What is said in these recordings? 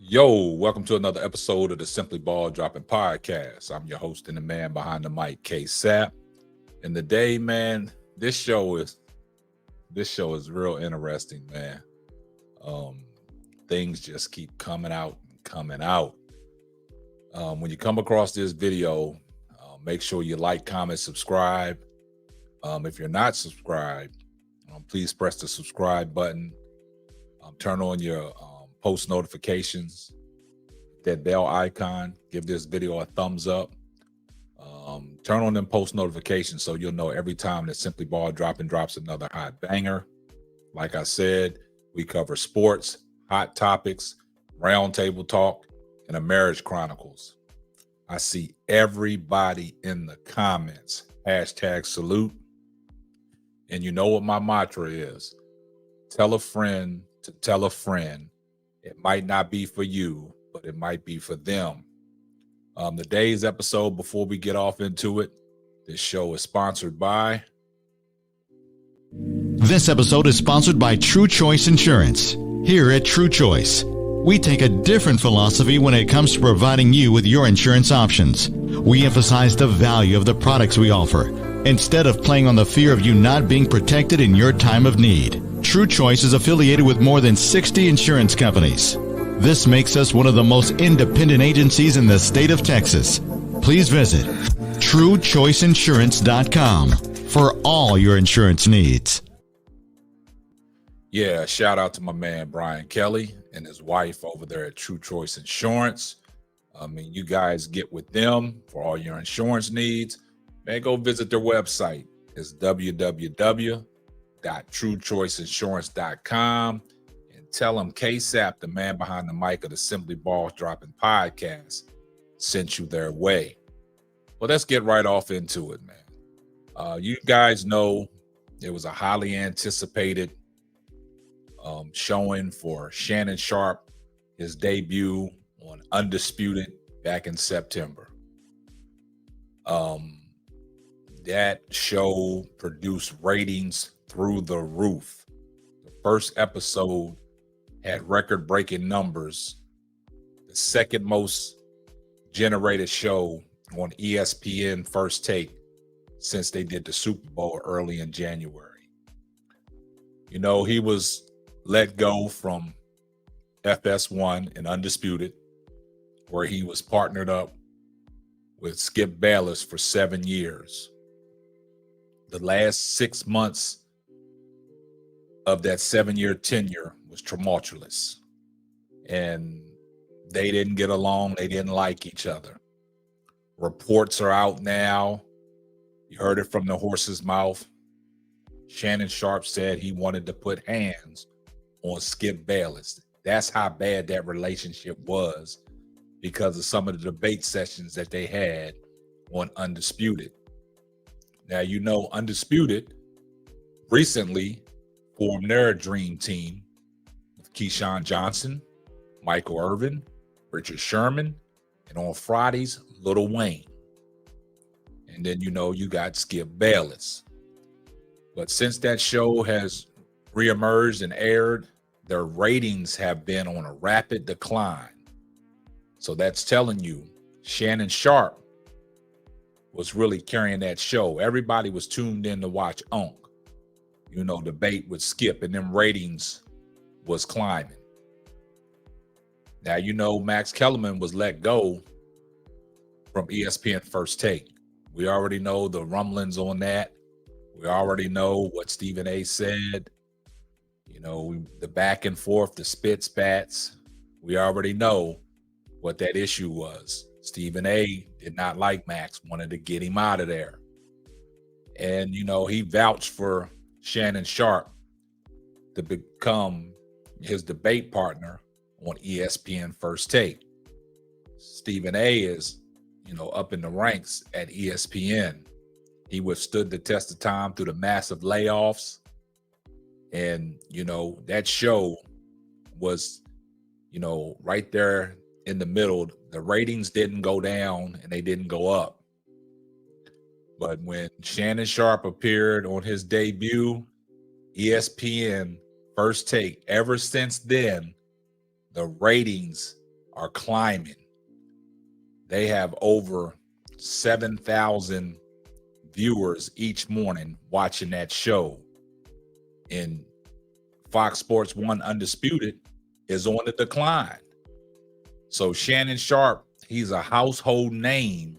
Yo, welcome to another episode of the Simply Ball Dropping Podcast. I'm your host and the man behind the mic, K Sap. And today, man, this show is real interesting, man. Things just keep coming out and coming out. When you come across this video, make sure you like, comment, subscribe. If you're not subscribed, please press the subscribe button. Turn on your post notifications, that bell icon, give this video a thumbs up. Turn on them post notifications so you'll know every time that Simply Ball drops another hot banger. Like I said, we cover sports, hot topics, roundtable talk, and a marriage chronicles. I see everybody in the comments, #salute. And you know what my mantra is? Tell a friend to tell a friend. It might not be for you, but it might be for them. Today's episode, before we get off into it, this show is sponsored by... This episode is sponsored by True Choice Insurance. Here at True Choice, we take a different philosophy when it comes to providing you with your insurance options. We emphasize the value of the products we offer, instead of playing on the fear of you not being protected in your time of need. True Choice is affiliated with more than 60 insurance companies. This makes us one of the most independent agencies in the state of Texas. Please visit TrueChoiceInsurance.com for all your insurance needs. Yeah, shout out to my man Brian Kelly and his wife over there at True Choice Insurance. You guys get with them for all your insurance needs. Man, go visit their website. It's www.truechoiceinsurance.com and tell them K-Sap, the man behind the mic of the Simply Ball Dropping Podcast, sent you their way. Well, let's get right off into it, man. You guys know it was a highly anticipated showing for Shannon Sharpe, his debut on Undisputed back in September. That show produced ratings through the roof. The first episode had record-breaking numbers. The second most generated show on ESPN First Take since they did the Super Bowl early in January. You know, he was let go from FS1 and Undisputed, where he was partnered up with Skip Bayless for 7 years. The last 6 months of that 7-year tenure was tumultuous, and they didn't get along. They didn't like each other. Reports are out now. You heard it from the horse's mouth. Shannon Sharpe said he wanted to put hands on Skip Bayless. That's how bad that relationship was because of some of the debate sessions that they had on Undisputed. Now, you know, Undisputed recently formed their dream team with Keyshawn Johnson, Michael Irvin, Richard Sherman, and on Fridays, Lil Wayne. And then, you know, you got Skip Bayless. But since that show has reemerged and aired, their ratings have been on a rapid decline. So that's telling you Shannon Sharpe was really carrying that show. Everybody was tuned in to watch Unk, you know, debate with Skip, and them ratings was climbing. Now, you know, Max Kellerman was let go from ESPN First Take. We already know the rumblings on that. We already know what Stephen A. said. You know, the back and forth, the spit spats. We already know what that issue was. Stephen A. did not like Max, wanted to get him out of there. And, you know, he vouched for Shannon Sharpe to become his debate partner on ESPN First Take. Stephen A. is, you know, up in the ranks at ESPN. He withstood the test of time through the massive layoffs. And, you know, that show was, you know, right there in the middle. The ratings didn't go down and they didn't go up. But when Shannon Sharpe appeared on his debut, ESPN First Take, ever since then, the ratings are climbing. They have over 7,000 viewers each morning watching that show. And Fox Sports 1 Undisputed is on the decline. So Shannon Sharpe, he's a household name,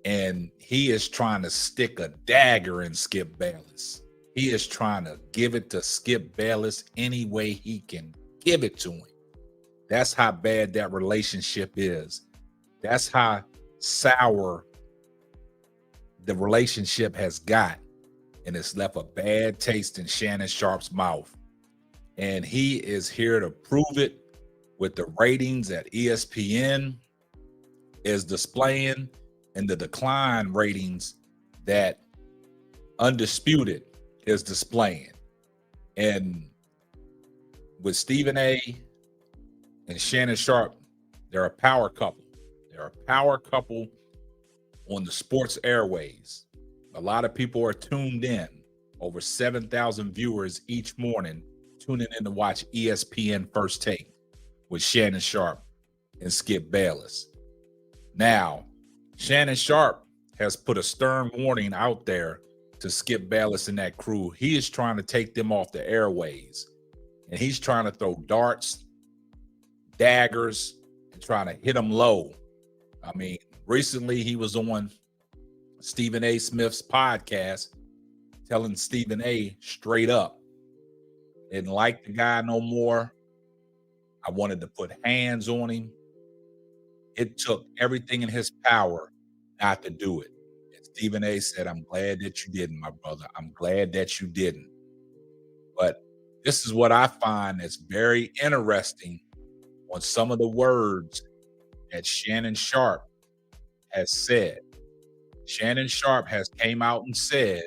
and he is trying to stick a dagger in Skip Bayless. He is trying to give it to Skip Bayless any way he can give it to him. That's how bad that relationship is. That's how sour the relationship has got, and it's left a bad taste in Shannon Sharpe's mouth. And he is here to prove it with the ratings that ESPN is displaying and the decline ratings that Undisputed is displaying. And with Stephen A. and Shannon Sharpe, they're a power couple. They're a power couple on the sports airways. A lot of people are tuned in. Over 7,000 viewers each morning tuning in to watch ESPN First Take with Shannon Sharpe and Skip Bayless. Now, Shannon Sharpe has put a stern warning out there to Skip Bayless and that crew. He is trying to take them off the airways, and he's trying to throw darts, daggers, and trying to hit them low. I mean, recently he was on Stephen A. Smith's podcast telling Stephen A. straight up, didn't like the guy no more. I wanted to put hands on him. It took everything in his power not to do it. And Stephen A. said, I'm glad that you didn't, my brother. I'm glad that you didn't. But this is what I find that's very interesting on some of the words that Shannon Sharpe has said. Shannon Sharpe has came out and said,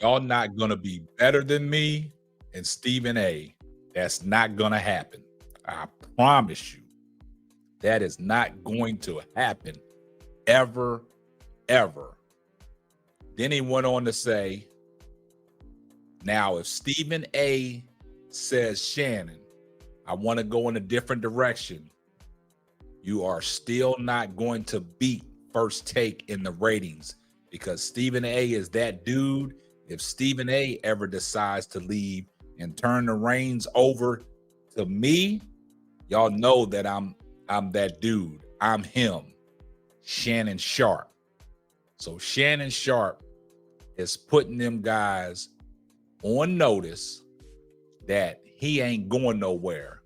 y'all not going to be better than me and Stephen A. That's not going to happen. I promise you. That is not going to happen ever, ever. Then he went on to say, now, if Stephen A. says, Shannon, I want to go in a different direction, you are still not going to beat First Take in the ratings, because Stephen A. is that dude. If Stephen A. ever decides to leave and turn the reins over to me, y'all know that I'm that dude. I'm him, Shannon Sharpe. So Shannon Sharpe is putting them guys on notice that he ain't going nowhere,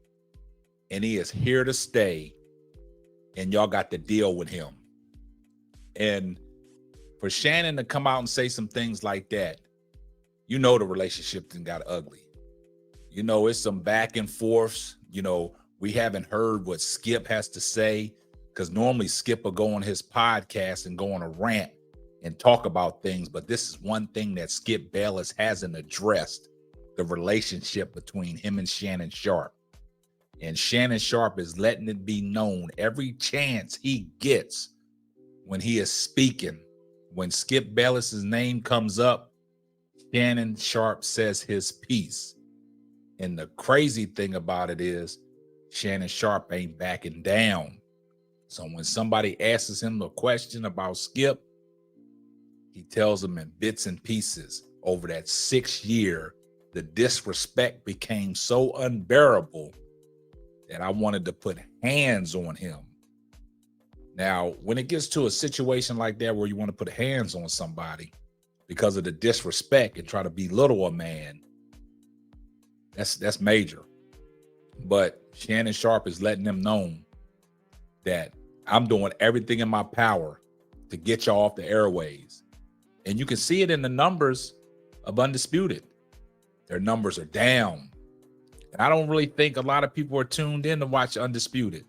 and he is here to stay, and y'all got to deal with him. And for Shannon to come out and say some things like that, you know the relationship then got ugly. You know, it's some back and forths. You know, we haven't heard what Skip has to say, because normally Skip will go on his podcast and go on a rant and talk about things. But this is one thing that Skip Bayless hasn't addressed, the relationship between him and Shannon Sharpe. And Shannon Sharpe is letting it be known every chance he gets when he is speaking. When Skip Bayless's name comes up, Shannon Sharpe says his piece. And the crazy thing about it is, Shannon Sharpe ain't backing down. So when somebody asks him a question about Skip, he tells them in bits and pieces. Over that 6 year, the disrespect became so unbearable that I wanted to put hands on him. Now, when it gets to a situation like that where you want to put hands on somebody because of the disrespect and try to belittle a man, that's major. But Shannon Sharpe is letting them know that I'm doing everything in my power to get y'all off the airways. And you can see it in the numbers of Undisputed. Their numbers are down. And I don't really think a lot of people are tuned in to watch Undisputed.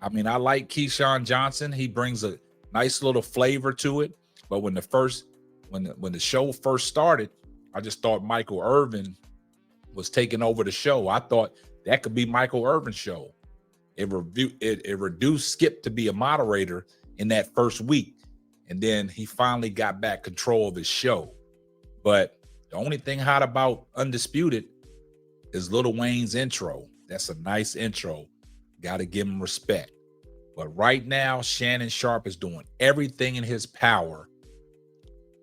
I mean, I like Keyshawn Johnson. He brings a nice little flavor to it. But when the show first started, I just thought Michael Irvin was taking over the show. I thought that could be Michael Irvin's show. It reduced Skip to be a moderator in that first week. And then he finally got back control of his show. But the only thing hot about Undisputed is Lil Wayne's intro. That's a nice intro. Got to give him respect. But right now, Shannon Sharpe is doing everything in his power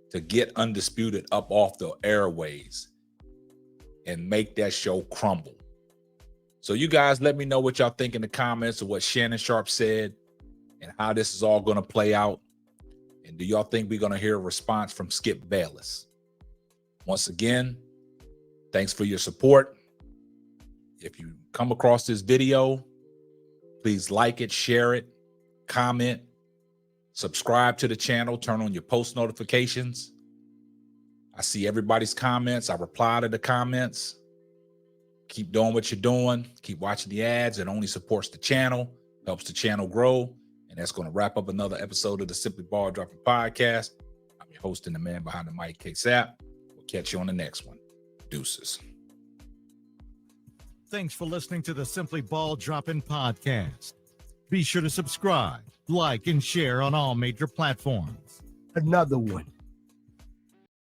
to get Undisputed up off the airways and make that show crumble. So you guys let me know what y'all think in the comments of what Shannon Sharpe said and how this is all going to play out. And do y'all think we're going to hear a response from Skip Bayless? Once again, thanks for your support. If you come across this video, please like it, share it, comment, subscribe to the channel, turn on your post notifications. I see everybody's comments. I reply to the comments. Keep doing what you're doing. Keep watching the ads. It only supports the channel, helps the channel grow. And that's going to wrap up another episode of the Simply Ball Dropping Podcast. I'm your host and the man behind the mic, K-Sap. We'll catch you on the next one. Deuces. Thanks for listening to the Simply Ball Dropping Podcast. Be sure to subscribe, like, and share on all major platforms. Another one.